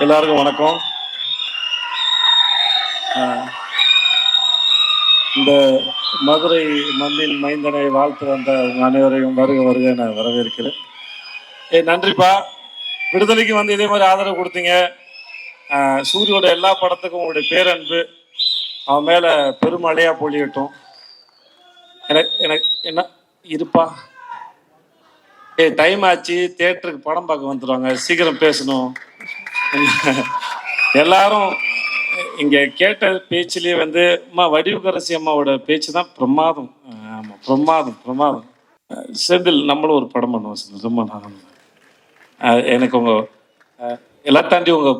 எல்லாருக்கும் வணக்கம். இந்த மதுரை மண்ணின் மைந்தனை வாழ்த்து வந்த உங்க அனைவரையும் வருக வருக நான் வரவேற்கிறேன். நன்றிப்பா. விடுதலைக்கு வந்து இதே மாதிரி ஆதரவு கொடுத்தீங்க. சூரியோட எல்லா படத்துக்கும் உங்களுடைய பேரன்பு அவன் மேல பெருமழையா பொழியட்டும். எனக்கு என்ன இருப்பா, டைம் ஆச்சு, தியேட்டருக்கு படம் பார்க்க வந்துடுவாங்க, சீக்கிரம் பேசணும். எல்லாரும் இங்க கேட்ட பேச்சிலேயே வந்து வடிவுக்கரசி அம்மாவோட பேச்சு தான் பிரமாதம். ஆமா, பிரமாதம் பிரமாதம். செந்தில், நம்மளும் ஒரு படம் பண்ணுவோம் செந்தில். ரொம்ப நான் எனக்கு உங்க எல்லா தாண்டி உங்க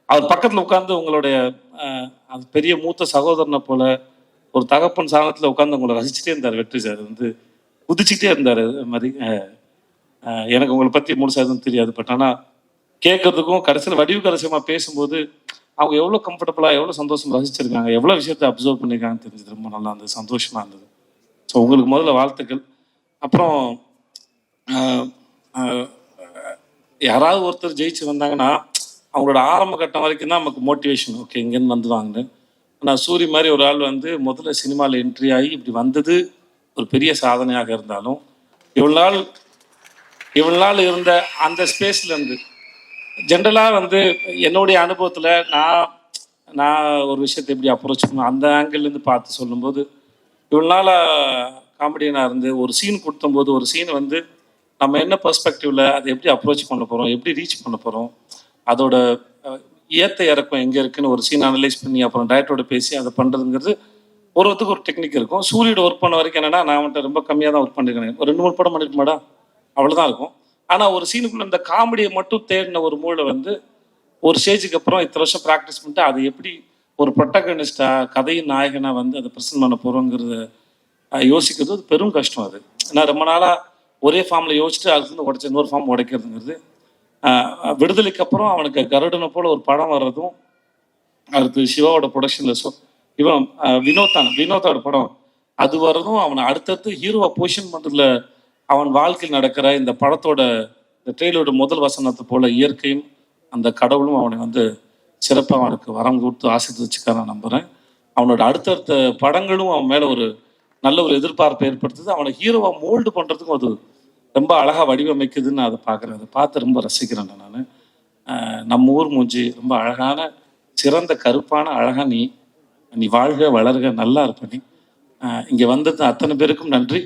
அவர் பக்கத்துல உட்காந்து உங்களுடைய அது பெரிய மூத்த சகோதரனை போல ஒரு தகப்பன் சாணத்துல உட்காந்து உங்களை ரசிச்சுட்டே இருந்தார். வெற்றி சார் வந்து குதிச்சுட்டே இருந்தார். அது மாதிரி எனக்கு உங்களை பத்தி முழுசா எதுவும் தெரியாது. பட் ஆனா கேட்கறதுக்கும் கடைசியில் வடிவுக்கரசியமா பேசும்போது அவங்க எவ்வளோ கம்ஃபர்டபுளாக எவ்வளோ சந்தோஷம் ரசிச்சிருக்காங்க, எவ்வளோ விஷயத்த அப்சர்வ் பண்ணியிருக்காங்கன்னு தெரிஞ்சது. ரொம்ப நல்லா இருந்தது, சந்தோஷமாக இருந்தது. ஸோ உங்களுக்கு முதல்ல வாழ்த்துக்கள். அப்புறம் யாராவது ஒருத்தர் ஜெயிச்சு வந்தாங்கன்னா அவங்களோட ஆரம்ப கட்டம் வரைக்கும் தான் நமக்கு மோட்டிவேஷன். ஓகே, இங்கேருந்து வந்துடுவாங்கன்னு. ஆனால் சூரி மாதிரி ஒரு ஆள் வந்து முதல்ல சினிமாவில் என்ட்ரி ஆகி இப்படி வந்தது ஒரு பெரிய சாதனையாக இருந்தாலும் இவ்வளோ நாள் இருந்த அந்த ஸ்பேஸ்லேருந்து ஜென்ரலாக வந்து என்னுடைய அனுபவத்தில் நான் ஒரு விஷயத்தை எப்படி அப்ரோச் பண்ணுவேன் அந்த ஆங்கிள்லேருந்து பார்த்து சொல்லும்போது, இவ்வளோ நாள் காமெடியனாக இருந்து ஒரு சீன் கொடுத்தும்போது ஒரு சீன் வந்து நம்ம என்ன பெர்ஸ்பெக்டிவில் அதை எப்படி அப்ரோச் பண்ண போகிறோம், எப்படி ரீச் பண்ண போகிறோம், அதோட ஏற்ற இறக்கம் எங்கே இருக்குன்னு ஒரு சீன் அனலைஸ் பண்ணி அப்புறம் டைரக்டரோட பேசி அதை பண்ணுறதுங்கிறது ஒருத்தருக்கு ஒரு டெக்னிக் இருக்கும். சூரியோட ஒர்க் பண்ண வரைக்கும் என்னென்னா, நான் வந்துட்டு ரொம்ப கம்மியாக தான் ஒர்க் பண்ணியிருக்கேன். ஒரு 2-3 படம் பண்ணிட்டு மாடா அவ்வளோதான் இருக்கும். ஆனால் ஒரு சீனுக்குள்ள இந்த காமெடியை மட்டும் தேடின ஒரு மூளை வந்து ஒரு ஸ்டேஜுக்கு அப்புறம் இத்தனை வருஷம் ப்ராக்டிஸ் பண்ணிட்டு அதை எப்படி ஒரு ப்ரொட்டகனிஸ்டா கதையின் நாயகனா வந்து அதை ப்ரெசென்ட் பண்ண போகிறோங்கிறத யோசிக்கிறது அது பெரும் கஷ்டம். அது நான் ரொம்ப நாளாக ஒரே ஃபார்மில் யோசிச்சுட்டு அதுலேருந்து உடைச்சு இன்னொரு ஃபார்ம் உடைக்கிறதுங்கிறது. விடுதலைக்கு அப்புறம் அவனுக்கு கருடனை போல ஒரு படம் வர்றதும், அடுத்து சிவாவோட ப்ரொடக்ஷனில் இவன் வினோத்தோட படம் அது வர்றதும், அவனை அடுத்தடுத்து ஹீரோவை பொசிஷன் பண்ணுறதுல அவன் வாழ்க்கையில் நடக்கிற இந்த படத்தோட இந்த ட்ரெயிலோட முதல் வசனத்தை போல இயற்கையும் அந்த கடவுளும் அவனை வந்து சிறப்பாக அவனுக்கு வரம் கொடுத்து ஆசீர்வதிச்சுக்க நான் நம்புகிறேன். அவனோட அடுத்தடுத்த படங்களும் அவன் மேலே ஒரு நல்ல ஒரு எதிர்பார்ப்பை ஏற்படுத்துது. அவனை ஹீரோவாக மோல்டு பண்ணுறதுக்கும் அது ரொம்ப அழகாக வடிவமைக்குதுன்னு நான் அதை பார்க்குறேன். அதை பார்த்து ரொம்ப ரசிக்கிறேன் நான். நம்ம ஊர் மூஞ்சி ரொம்ப அழகான சிறந்த கருப்பான அழகாக நீ வாழ்க வளர்க நல்லா இருப்ப. நீ இங்கே வந்தது அத்தனை பேருக்கும் நன்றி.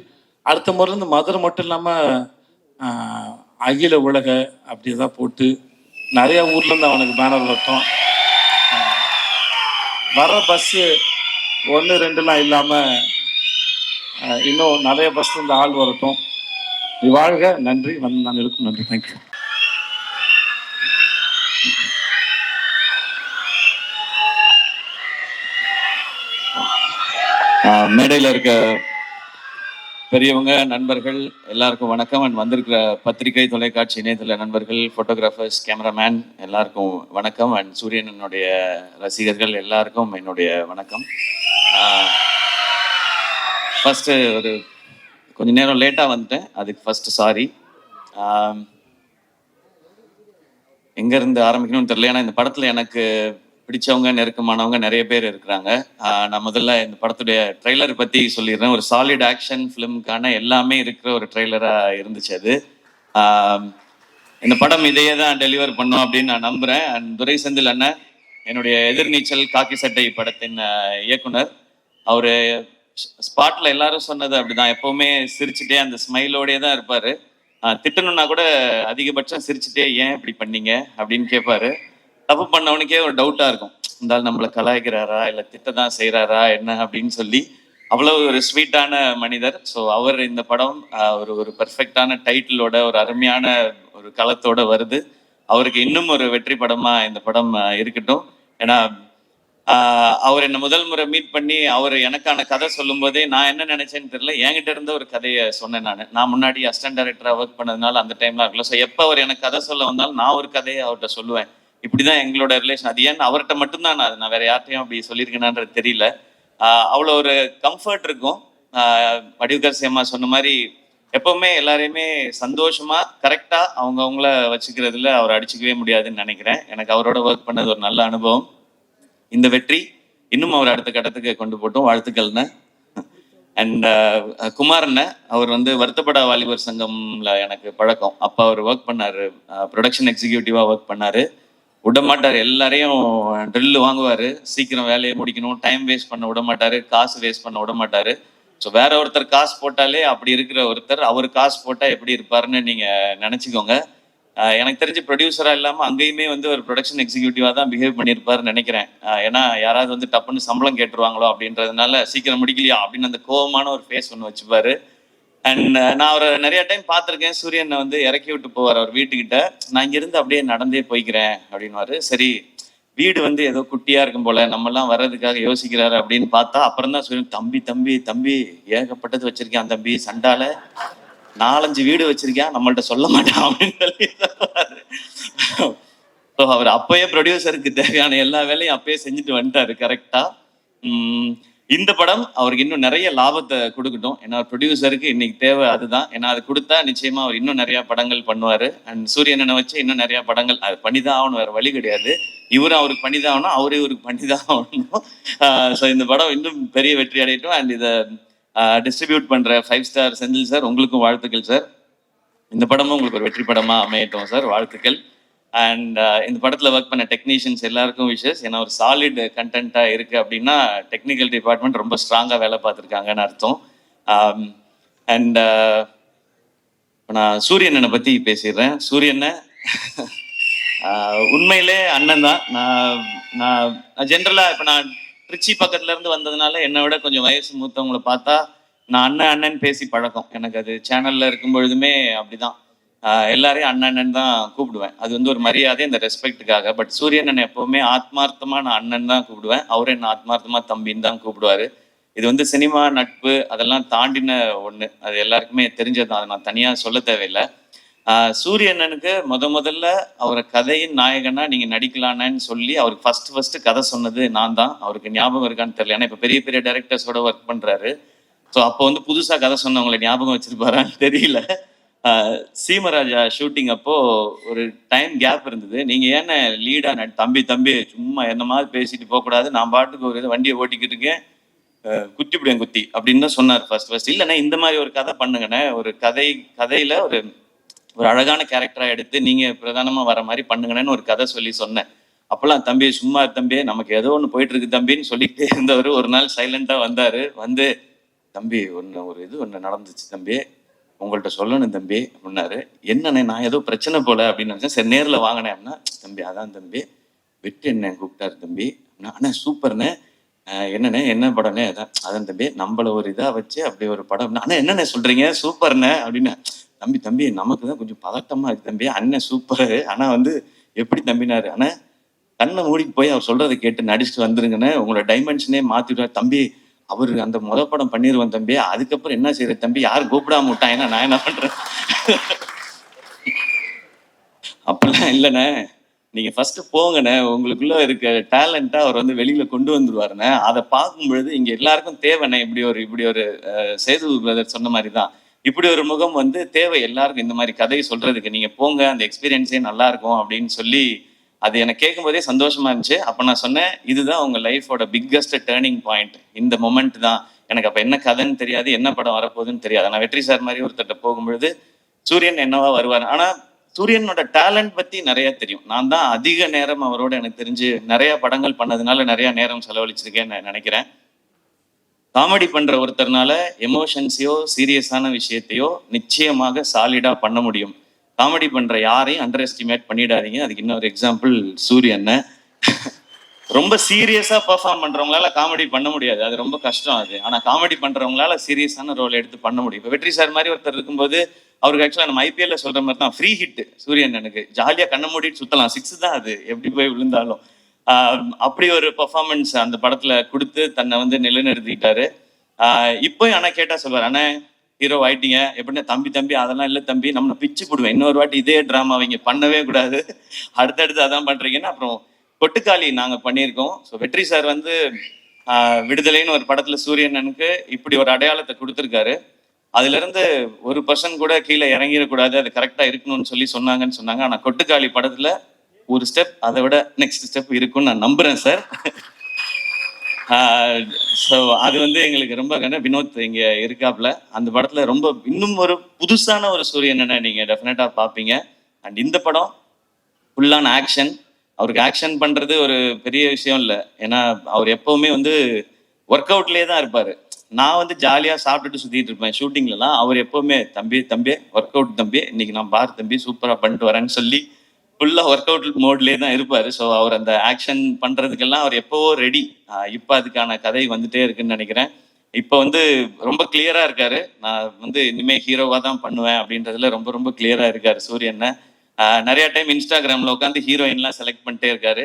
அடுத்த முறை இருந்து மதுரை மட்டும் இல்லாமல் அகில உலக அப்படி தான் போட்டு நிறைய ஊர்லேருந்து அவனுக்கு பேனர் வரட்டும். வர பஸ்ஸு 1-2 இல்லாமல் இன்னும் நிறைய பஸ் இருந்து ஆள் வரட்டும். வாழ்க. நன்றி. வந்து நான் இருக்கும். நன்றி. தேங்க்யூ. மேடையில் இருக்க பெரியவங்க, நண்பர்கள் எல்லாருக்கும் வணக்கம். அண்ட் வந்திருக்கிற பத்திரிகை, தொலைக்காட்சி, இணையதள நண்பர்கள், ஃபோட்டோகிராஃபர்ஸ், கேமராமேன் எல்லாருக்கும் வணக்கம். அண்ட் சூரியனனுடைய ரசிகர்கள் எல்லாருக்கும் என்னுடைய வணக்கம். ஃபஸ்ட்டு ஒரு கொஞ்சம் நேரம் லேட்டாக வந்துட்டேன், அதுக்கு ஃபஸ்ட்டு சாரி. எங்கேருந்து ஆரம்பிக்கணும்னு தெரியல. ஏன்னா இந்த படத்தில் எனக்கு பிடிச்சவங்க, நெருக்கமானவங்க நிறைய பேர் இருக்கிறாங்க. நான் முதல்ல இந்த படத்துடைய ட்ரெய்லர் பற்றி சொல்லிடுறேன். ஒரு சாலிட் ஆக்ஷன் ஃபிலிமுக்கான எல்லாமே இருக்கிற ஒரு ட்ரெய்லராக இருந்துச்சு அது. இந்த படம் இதையே தான் டெலிவர் பண்ணோம் அப்படின்னு நான் நம்புகிறேன். அண்ட் துரை செந்தில் அண்ணன், என்னுடைய எதிர்நீச்சல் காக்கி சட்டை படத்தின் இயக்குனர், அவர் ஸ்பாட்டில் எல்லாரும் சொன்னது அப்படிதான், எப்போவுமே சிரிச்சுட்டே அந்த ஸ்மைலோடே தான் இருப்பார். திட்டணும்னா கூட அதிகபட்சம் சிரிச்சுட்டே ஏன் இப்படி பண்ணீங்க அப்படின்னு கேட்பாரு. தப்பு பண்ணவனுக்கே ஒரு டவுட்டாக இருக்கும், இருந்தாலும் நம்மளை கலாய்க்கிறாரா இல்லை திட்ட தான் செய்கிறாரா என்ன அப்படின்னு சொல்லி. அவ்வளோ ஒரு ஸ்வீட்டான மனிதர். ஸோ அவர் இந்த படம் ஒரு பெர்ஃபெக்டான டைட்டிலோட ஒரு அருமையான ஒரு களத்தோட வருது. அவருக்கு இன்னும் ஒரு வெற்றி படமாக இந்த படம் இருக்கட்டும். ஏன்னா அவர் என்னை முதல் முறை மீட் பண்ணி அவர் எனக்கான கதை சொல்லும் போதே நான் என்ன நினைச்சேன்னு தெரியல, என்கிட்ட இருந்த ஒரு கதையை சொன்னேன். நான் முன்னாடி அசிஸ்டன்ட் டைரக்டராக ஒர்க் பண்ணதுனால அந்த டைம்லாம் இருக்குல்ல. ஸோ எப்போ அவர் எனக்கு கதை சொல்ல வந்தாலும் நான் ஒரு கதையை அவர்கிட்ட சொல்லுவேன். இப்படிதான் எங்களோட ரிலேஷன். அது ஏன்னு அவர்கிட்ட மட்டும்தான் நான் வேற யார்ட்டையும் அப்படி சொல்லியிருக்கேனான்றது தெரியல. அவ்வளோ ஒரு கம்ஃபர்ட் இருக்கும். வடிவுக்கரசி அம்மா சொன்ன மாதிரி எப்பவுமே எல்லாரையுமே சந்தோஷமா கரெக்டா அவங்கள வச்சுக்கிறதுல அவர் அடிச்சுக்கவே முடியாதுன்னு நினைக்கிறேன். எனக்கு அவரோட ஒர்க் பண்ணது ஒரு நல்ல அனுபவம். இந்த வெற்றி இன்னும் அவர் அடுத்த கட்டத்துக்கு கொண்டு போட்டும். வாழ்த்துக்கள்ண்ணே. அண்ட் குமாரண்ண அவர் வந்து வருத்தப்படா வாலிபர் சங்கம்ல எனக்கு பழக்கம். அப்போ அவர் ஒர்க் பண்ணாரு, ப்ரொடக்ஷன் எக்ஸிக்யூட்டிவா ஒர்க் பண்ணாரு. விட மாட்டார், எல்லாரையும் ட்ரில் வாங்குவாரு, சீக்கிரம் வேலையை முடிக்கணும், டைம் வேஸ்ட் பண்ண விட மாட்டாரு, காசு வேஸ்ட் பண்ண விட மாட்டாரு. ஸோ வேற ஒருத்தர் காசு போட்டாலே அப்படி இருக்கிற ஒருத்தர் அவர் காசு போட்டா எப்படி இருப்பாருன்னு நீங்க நினைச்சுக்கோங்க. எனக்கு தெரிஞ்சு ப்ரொடியூசரா இல்லாம அங்கேயுமே வந்து ஒரு ப்ரொடக்ஷன் எக்ஸிக்யூட்டிவா தான் பிஹேவ் பண்ணியிருப்பாருன்னு நினைக்கிறேன். ஏன்னா யாராவது வந்து டப்புன்னு சம்பளம் கேட்டுருவாங்களோ அப்படின்றதுனால சீக்கிரம் முடிக்கலையா அப்படின்னு அந்த கோவமான ஒரு ஃபேஸ் ஒன்று வச்சுப்பாரு. அண்ட் நான் அவரை நிறைய டைம் பார்த்துருக்கேன். சூரியனை வந்து இறக்கி விட்டு போவார் அவர் வீட்டுக்கிட்ட. நான் இங்கிருந்து அப்படியே நடந்தே போய்க்கிறேன் அப்படின்வாரு. சரி, வீடு வந்து ஏதோ குட்டியா இருக்கும் போல, நம்ம எல்லாம் வர்றதுக்காக யோசிக்கிறாரு அப்படின்னு பார்த்தா அப்புறம் தான் சூரியன், தம்பி தம்பி தம்பி ஏகப்பட்டது வச்சிருக்கேன் தம்பி, சண்டால 4-5 வீடு வச்சிருக்கேன், நம்மள்ட்ட சொல்ல மாட்டான் அப்படின்னு சொல்லி சொல்லுவாரு. அவர் அப்பயே ப்ரொடியூசருக்கு தேவையான எல்லா வேலையும் அப்பயே செஞ்சுட்டு வந்துட்டாரு கரெக்டா. இந்த படம் அவருக்கு இன்னும் நிறைய லாபத்தை கொடுக்கட்டும். ஏன்னா ப்ரொடியூசருக்கு இன்னைக்கு தேவை அதுதான். ஏன்னா அது கொடுத்தா நிச்சயமா அவர் இன்னும் நிறைய படங்கள் பண்ணுவாரு. அண்ட் சூரியனை வச்சு இன்னும் நிறைய படங்கள் அது பண்ணிதான் ஆகணும், வேற வழி கிடையாது. இவரும் அவருக்கு பண்ணிதான் ஆகணும், அவரு இவருக்கு பண்ணிதான் ஆகணும். ஸோ இந்த படம் இன்னும் பெரிய வெற்றி அடையட்டும். அண்ட் இதை டிஸ்ட்ரிபியூட் பண்ற 5 ஸ்டார் செந்தில் சார், உங்களுக்கும் வாழ்த்துக்கள் சார். இந்த படமும் உங்களுக்கு ஒரு வெற்றி படமா அமையட்டும் சார், வாழ்த்துக்கள். அண்ட் இந்த படத்துல ஒர்க் பண்ண டெக்னீஷியன்ஸ் எல்லாருக்கும் விஷஸ். ஏன்னா ஒரு சாலிட் கண்டென்ட்டா இருக்கு அப்படின்னா டெக்னிக்கல் டிபார்ட்மெண்ட் ரொம்ப ஸ்ட்ராங்கா வேலை பார்த்துருக்காங்கன்னு அர்த்தம். அண்ட் நான் சூரியனை பத்தி பேசிடுறேன். சூரியனை உண்மையிலே அண்ணன் தான். நான் ஜென்ரலா இப்ப நான் திருச்சி பக்கத்துல இருந்து வந்ததுனால என்னை விட கொஞ்சம் வயசு மூத்தவங்களை பார்த்தா நான் அண்ணன் பேசி பழக்கம். எனக்கு அது சேனல்ல இருக்கும் பொழுதுமே அப்படிதான். எல்லாரையும் அண்ணன் தான் கூப்பிடுவேன். அது வந்து ஒரு மரியாதை, இந்த ரெஸ்பெக்டுக்காக. பட் சூரியன் எப்பவுமே ஆத்மார்த்தமா நான் அண்ணன் தான் கூப்பிடுவேன். அவரும் என்ன ஆத்மார்த்தமா தம்பின்னு தான் கூப்பிடுவாரு. இது வந்து சினிமா நட்பு அதெல்லாம் தாண்டின ஒண்ணு. அது எல்லாருக்குமே தெரிஞ்சதுதான், அதை நான் தனியா சொல்ல தேவையில்லை. சூரியண்ணனுக்கு முதல்ல அவரை கதையின் நாயகனா நீங்க நடிக்கலான்னு சொல்லி அவருக்கு ஃபர்ஸ்ட் கதை சொன்னது நான் தான். அவருக்கு ஞாபகம் இருக்கான்னு தெரியல. ஏன்னா இப்ப பெரிய பெரிய டைரக்டர்ஸோட ஒர்க் பண்றாரு. ஸோ அப்போ வந்து புதுசா கதை சொன்னவங்களை ஞாபகம் வச்சிருப்பாரான்னு தெரியல. சீமராஜா ஷூட்டிங் அப்போ ஒரு டைம் கேப் இருந்தது. நீங்க ஏன்னா லீடா தம்பி சும்மா என்ன மாதிரி பேசிட்டு போகக்கூடாது, நான் பாட்டுக்கு ஒரு வண்டியை ஓட்டிக்கிட்டு இருக்கேன், குத்தி அப்படின்னு தான் சொன்னார் ஃபர்ஸ்ட். இல்லைண்ணே இந்த மாதிரி ஒரு கதை பண்ணுங்கண்ணே, ஒரு கதையில ஒரு அழகான கேரக்டரா எடுத்து நீங்க பிரதானமா வர மாதிரி பண்ணுங்கன்னு ஒரு கதை சொல்லி சொன்னேன். அப்பெல்லாம் தம்பி சும்மா தம்பி, நமக்கு ஏதோ ஒன்று போயிட்டு இருக்கு தம்பின்னு சொல்லிக்கிட்டே இருந்தவர் ஒரு நாள் சைலண்டா வந்தாரு. வந்து தம்பி ஒன்று நடந்துச்சு தம்பி, உங்கள்கிட்ட சொல்லணும் தம்பி அப்படின்னாரு. என்னண்ணே, நான் ஏதோ பிரச்சனை போல அப்படின்னு நினைச்சேன். சரி நேரில் வாங்கினேன் அப்படின்னா, தம்பி அதான் தம்பி வெற்றி என்ன கூப்பிட்டாரு தம்பி. அண்ணா சூப்பர்ண்ணே, என்னண்ணே என்ன படம்னே, அதான் தம்பி நம்மள ஒரு இதா வச்சு அப்படி ஒரு படம். அண்ணா என்னண்ணே சொல்றீங்க, சூப்பர்ண்ணே அப்படின்னு. தம்பி நமக்கு தான் கொஞ்சம் பதட்டமா இருக்கு தம்பி, அண்ணன் சூப்பரு, ஆனா வந்து எப்படி தம்பினாரு. ஆனா கண்ணை மூடிட்டு போய் அவர் சொல்றதை கேட்டு நடிச்சுட்டு வந்துருங்கண்ணே, உங்களோட டைமென்ஷனே மாத்திடுவார் தம்பி. அவரு அந்த படம் பண்ணிடுவோம் தம்பி, அதுக்கப்புறம் என்ன செய்யற தம்பி, யாரும் கூப்பிடாம விட்டான், ஏன்னா நான் என்ன பண்றேன். அப்பெல்லாம் இல்லைண்ணே, நீங்க ஃபர்ஸ்ட் போங்கண்ணே, உங்களுக்குள்ள இருக்க டேலண்டா அவர் வந்து வெளியில கொண்டு வந்துருவாருண்ணே. அதை பார்க்கும் பொழுது இங்க எல்லாருக்கும் தேவைண்ணே. இப்படி ஒரு சேது பிரதர் சொன்ன மாதிரிதான், இப்படி ஒரு முகம் வந்து தேவை எல்லாருக்கும். இந்த மாதிரி கதையை சொல்றதுக்கு நீங்க போங்க, அந்த எக்ஸ்பீரியன்ஸே நல்லா இருக்கும் அப்படின்னு சொல்லி அது எனக்கு கேட்கும் போதே சந்தோஷமா இருந்துச்சு. அப்ப நான் சொன்னேன், இதுதான் உங்க லைஃபோட பிக்கஸ்ட் டேர்னிங் பாயிண்ட், இந்த மொமெண்ட் தான். எனக்கு அப்ப என்ன கதைன்னு தெரியாது, என்ன படம் வரப்போகுதுன்னு தெரியாது. நான் வெற்றி சார் மாதிரி ஒருத்தட்ட போகும்பொழுது சூரியன் என்னவா வருவார். ஆனா சூரியனோட டேலண்ட் பத்தி நிறைய தெரியும். நான் தான் அதிக நேரம் அவரோட எனக்கு தெரிஞ்சு நிறைய படங்கள் பண்ணதுனால நிறைய நேரம் செலவழிச்சிருக்கேன்னு நினைக்கிறேன். காமெடி பண்ற ஒருத்தர்னால எமோஷன்ஸையோ சீரியஸான விஷயத்தையோ நிச்சயமாக சாலிடா பண்ண முடியும். காமெடி பண்ற யாரையும் அண்டர் எஸ்டிமேட் பண்ணிடாதீங்க. அதுக்கு இன்னொரு எக்ஸாம்பிள் சூரியன். ரொம்ப சீரியஸா பெர்ஃபார்ம் பண்றவங்களால காமெடி பண்ண முடியாது, அது ரொம்ப கஷ்டம் அது. ஆனா காமெடி பண்றவங்களால சீரியஸான ரோல் எடுத்து பண்ண முடியும். இப்போ வெற்றி சார் மாதிரி ஒருத்தர் இருக்கும்போது அவருக்கு ஆக்சுவலா நம்ம ஐபிஎல்ல சொல்ற மாதிரி தான் ஃப்ரீ ஹிட் சூரியன். எனக்கு ஜாலியா கண்ண மூடிட்டு சுத்தலாம், 6 தான் அது எப்படி போய் விழுந்தாலும். அப்படி ஒரு பெர்ஃபார்மன்ஸ் அந்த படத்துல கொடுத்து தன்னை வந்து நிலைநிறுத்திட்டாரு. இப்போ ஆனா கேட்டா சொல்வார், ஆனா ஹீரோ ஆயிட்டீங்க எப்படின்னா, தம்பி அதெல்லாம் இல்லை தம்பி, நம்ம பிச்சு போடுவேன், இன்னொரு வாட்டி இதே ட்ராமா அவங்க பண்ணவே கூடாது, அடுத்தடுத்து அதான் பண்றீங்கன்னா. அப்புறம் கொட்டுக்காளி நாங்க பண்ணியிருக்கோம். ஸோ வெற்றி சார் வந்து விடுதலைன்னு ஒரு படத்துல சூரியனனுக்கு இப்படி ஒரு அடையாளத்தை கொடுத்துருக்காரு. அதுல இருந்து ஒரு பர்சன் கூட கீழே இறங்கிடக்கூடாது, அது கரெக்டா இருக்கணும்னு சொன்னாங்கன்னு சொன்னாங்க. ஆனா கொட்டுக்காளி படத்துல ஒரு ஸ்டெப் அதை விட நெக்ஸ்ட் ஸ்டெப் இருக்கும்னு நான் நம்புறேன் சார். ஸோ அது வந்து எங்களுக்கு ரொம்ப வினோத் இங்க இருக்காப்ல அந்த படத்துல ரொம்ப இன்னும் ஒரு புதுசான ஒரு சூரியனை நீங்க டெஃபினட்டா பார்ப்பீங்க. அண்ட் இந்த படம் ஃபுல்லான ஆக்ஷன். அவருக்கு ஆக்ஷன் பண்றது ஒரு பெரிய விஷயம் இல்லை, ஏன்னா அவர் எப்பவுமே வந்து ஒர்க் அவுட்லேயே தான் இருப்பாரு. நான் வந்து ஜாலியா சாப்பிட்டுட்டு சுத்திட்டு இருப்பேன் ஷூட்டிங்லலாம். அவர் எப்பவுமே தம்பி தம்பி ஒர்க் அவுட் தம்பி, இன்னைக்கு நான் பார் தம்பி சூப்பரா பண்ணிட்டு வரேன்னு சொல்லி ஃபுல்லா ஒர்க் அவுட் மோட்லேயே தான் இருப்பாரு. ஸோ அவர் அந்த ஆக்ஷன் பண்றதுக்கெல்லாம் அவர் எப்பவோ ரெடி. இப்போ அதுக்கான கதை வந்துட்டே இருக்குன்னு நினைக்கிறேன். இப்போ வந்து ரொம்ப கிளியரா இருக்காரு. நான் வந்து இனிமே ஹீரோவா தான் பண்ணுவேன் அப்படின்றதுல ரொம்ப ரொம்ப கிளியரா இருக்காரு சூரியன். நிறைய டைம் இன்ஸ்டாகிராம்ல உட்காந்து ஹீரோயின்லாம் செலக்ட் பண்ணிட்டே இருக்காரு.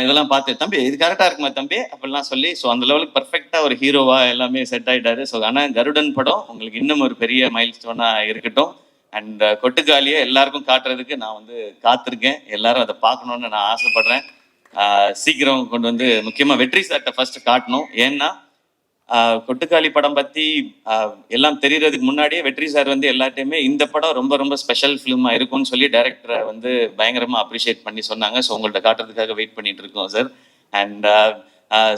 இதெல்லாம் பார்த்து தம்பி இது கரெக்டா இருக்குமா தம்பி அப்படிலாம் சொல்லி, ஸோ அந்த லெவலுக்கு பர்ஃபெக்டா ஒரு ஹீரோவா எல்லாமே செட் ஆயிட்டாரு. ஸோ ஆனால் கருடன் படம் உங்களுக்கு இன்னும் ஒரு பெரிய மைல் ஸ்டோனா இருக்கட்டும். அண்ட் கொட்டுக்காலியை எல்லாருக்கும் காட்டுறதுக்கு நான் வந்து காத்திருக்கேன். எல்லாரும் அதை பார்க்கணும்னு நான் ஆசைப்படுறேன். சீக்கிரம் கொண்டு வந்து முக்கியமா வெற்றி சார்ட்ட ஃபர்ஸ்ட் காட்டணும். ஏன்னா கொட்டுக்காளி படம் பத்தி எல்லாம் தெரியறதுக்கு முன்னாடியே வெற்றி சார் வந்து எல்லாத்தையுமே இந்த படம் ரொம்ப ரொம்ப ஸ்பெஷல் ஃபிலிமா இருக்கும்னு சொல்லி டைரக்டரை வந்து பயங்கரமா அப்ரிஷியேட் பண்ணி சொன்னாங்க. ஸோ உங்கள்ட்ட காட்டுறதுக்காக வெயிட் பண்ணிட்டு இருக்கோம் சார். அண்ட்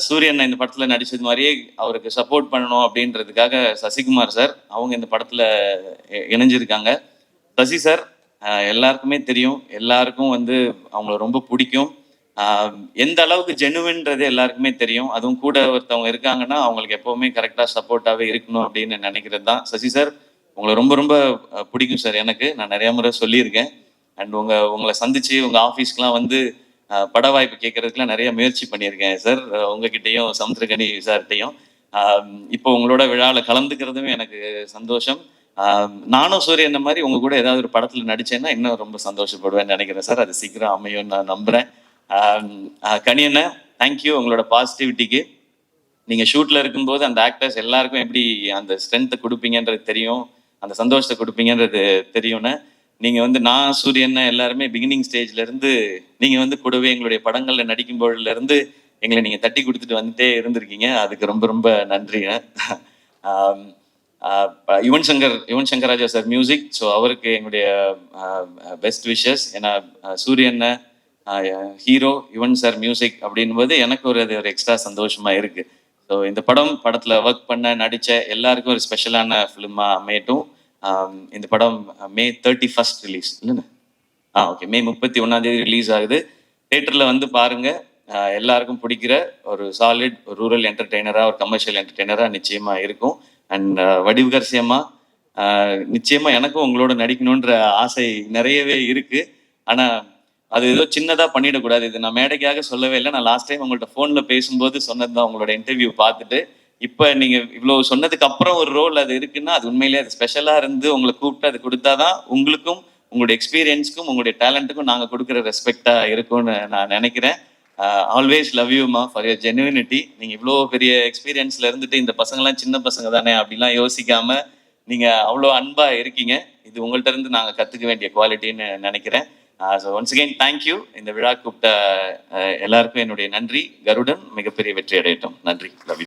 சூரியன் இந்த படத்துல நடிச்சது மாதிரியே அவருக்கு சப்போர்ட் பண்ணணும் அப்படின்றதுக்காக சசிகுமார் சார் அவங்க இந்த படத்துல இணைஞ்சிருக்காங்க. சசி சார் எல்லாருக்குமே தெரியும், எல்லாருக்கும் வந்து அவங்கள ரொம்ப பிடிக்கும். எந்த அளவுக்கு ஜெனுவின்றது எல்லாருக்குமே தெரியும். அதுவும் கூட ஒருத்தவங்க இருக்காங்கன்னா அவங்களுக்கு எப்பவுமே கரெக்டாக சப்போர்ட்டாகவே இருக்கணும் அப்படின்னு நினைக்கிறது தான். சசி சார் உங்களை ரொம்ப ரொம்ப பிடிக்கும் சார். எனக்கு நான் நிறைய முறை சொல்லியிருக்கேன். அண்ட் உங்களை சந்திச்சு உங்கள் ஆஃபீஸ்க்கெலாம் வந்து பட வாய்ப்பு கேட்கறதுக்குலாம் நிறைய முயற்சி பண்ணியிருக்கேன் சார். உங்ககிட்டையும் சமுத்திரகனி சார்கிட்டையும். இப்போ உங்களோட விழாவில் கலந்துக்கிறதுமே எனக்கு சந்தோஷம். நானும் சூரியன் மாதிரி உங்க கூட ஏதாவது ஒரு படத்தில் நடிச்சேன்னா இன்னும் ரொம்ப சந்தோஷப்படுவேன்னு நினைக்கிறேன் சார். அது சீக்கிரம் அமையும் நான் நம்புறேன். கனியண்ண தேங்க்யூ உங்களோட பாசிட்டிவிட்டிக்கு. நீங்கள் ஷூட்டில் இருக்கும்போது அந்த ஆக்டர்ஸ் எல்லாருக்கும் எப்படி அந்த ஸ்ட்ரென்த்தை கொடுப்பீங்கன்றது தெரியும், அந்த சந்தோஷத்தை கொடுப்பீங்கன்றது தெரியும்னு. நீங்கள் வந்து நான் சூரியன் எல்லாருமே பிகினிங் ஸ்டேஜ்லேருந்து நீங்கள் வந்து கூடவே எங்களுடைய படங்களில் நடிக்கும்போதுலேருந்து எங்களை நீங்கள் தட்டி கொடுத்துட்டு வந்துட்டே இருந்திருக்கீங்க. அதுக்கு ரொம்ப ரொம்ப நன்றிங்க. Yuvan Shankar Raja sir music. So அவருக்கு எங்களுடைய பெஸ்ட் விஷஸ். ஏன்னா சூரியனை ஹீரோ யுவன் சார் மியூசிக் அப்படின்போது எனக்கு அது ஒரு எக்ஸ்ட்ரா சந்தோஷமா இருக்கு. ஸோ இந்த படத்துல ஒர்க் பண்ண நடிச்ச எல்லாருக்கும் ஒரு ஸ்பெஷலான ஃபிலிமா அமையட்டும். இந்த படம் May 31 ரிலீஸ் இல்லைன்னு ஓகே May 31 ரிலீஸ் ஆகுது. தியேட்டர்ல வந்து பாருங்க. எல்லாருக்கும் பிடிக்கிற ஒரு சாலிட் ரூரல் என்டர்டெய்னரா ஒரு கமர்ஷியல் என்டர்டெய்னரா நிச்சயமா இருக்கும். அண்ட் வடிவுகரசியமா நிச்சயமா எனக்கும் உங்களோட நடிக்கணுன்ற ஆசை நிறையவே இருக்கு. ஆனா அது ஏதோ சின்னதாக பண்ணிடக்கூடாது. இது நான் மேடைக்காக சொல்லவே இல்லை. நான் லாஸ்ட் டைம் உங்கள்கிட்ட ஃபோனில் பேசும்போது சொன்னது தான். உங்களோட இன்டர்வியூ பார்த்துட்டு இப்போ நீங்கள் இவ்வளோ சொன்னதுக்கு அப்புறம் ஒரு ரோல் அது இருக்குன்னா அது உண்மையிலேயே அது ஸ்பெஷலாக இருந்து உங்களை கூப்பிட்டு அது கொடுத்தாதான் உங்களுக்கும் உங்களுடைய எக்ஸ்பீரியன்ஸ்க்கும் உங்களுடைய டேலண்ட்டுக்கும் நாங்கள் கொடுக்குற ரெஸ்பெக்டாக இருக்கும்னு நான் நினைக்கிறேன். ஆல்வேஸ் லவ் யூமா ஃபார் யர் ஜெனுவினிட்டி. நீங்கள் இவ்வளோ பெரிய எக்ஸ்பீரியன்ஸில் இருந்துட்டு இந்த பசங்கள்லாம் சின்ன பசங்க தானே அப்படிலாம் யோசிக்காமல் நீங்கள் அவ்வளோ அன்பாக இருக்கீங்க. இது உங்கள்கிட்ட இருந்து நாங்கள் கற்றுக்க வேண்டிய குவாலிட்டின்னு நினைக்கிறேன். So once again thank you. இந்த விழா கூப்பிட்ட எல்லாருக்கும் என்னுடைய நன்றி. கருடன் மிகப்பெரிய வெற்றி அடையட்டும். நன்றி. Love you.